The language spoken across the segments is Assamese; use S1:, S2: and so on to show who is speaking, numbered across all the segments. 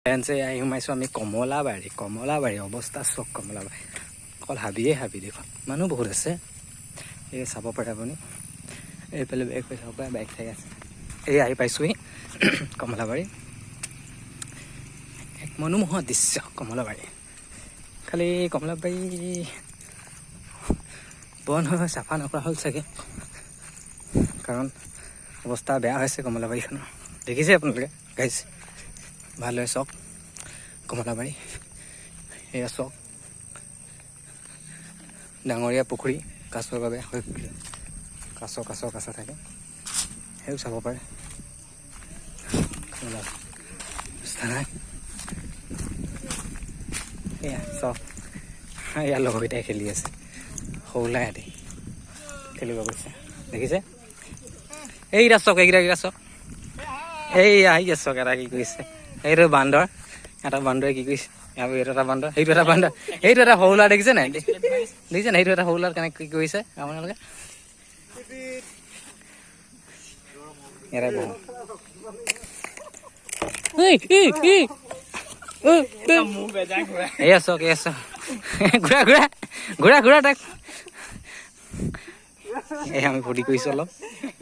S1: আহি সোমাইছোঁ আমি কমলাবাৰী অৱস্থা চক কমলাবাৰী অকল হাবি দেখোন মানুহ বহুত আছে এই চাব পাৰে আপুনি এইফালে বেগ কৰি চাব পাৰে বাইক চাই আছে এই আহি পাইছোঁহি কমলাবাৰী এক মনোমোহা দৃশ্য কমলাবাৰী খালি কমলাবাৰী বন হৈ চাফা নকৰা হ'ল চাগে কাৰণ অৱস্থা বেয়া হৈছে কমলাবাৰীখনৰ দেখিছে আপোনালোকে গাইছে ভালদৰে চাওক কমলাবাৰী এয়া চাওক ডাঙৰীয়া পুখুৰী কাছৰ বাবে হৈ কাছ থাকে সেইও চাব পাৰে অৱস্থা নাই এয়া চাওক ইয়াৰ লগৰকেইটাই খেলি আছে সৌলাই আদি খেলিব গৈছে দেখিছে এইকেইটা চাওক এইকেইটা চাওক আহি চাওক এটা কি কৰিছে এইটো বান্দৰ এটা বান্দৰে কি কৰিছে এইটো এটা বান্দৰ সেইটো এটা সৰু ল'ৰা দেখিছে নাই সেইটো এটা সৰু ল'ৰা কেনেকৈ কি কৰিছে আপোনালোকে এৰাই বহু এয়া চাওক ঘূৰা তাক এই আমি ফূৰ্তি কৰিছোঁ অলপ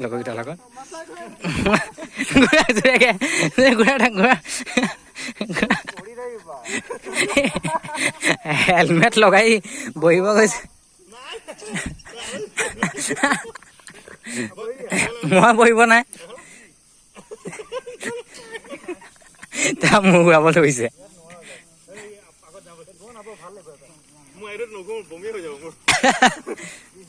S1: লগৰকেইটাৰ লগত ঘূৰা হেলমেট লগাই বহিব গৈছে মই বহিব নাই তাৰ মোৰ ঘূৰাব ধৰিছে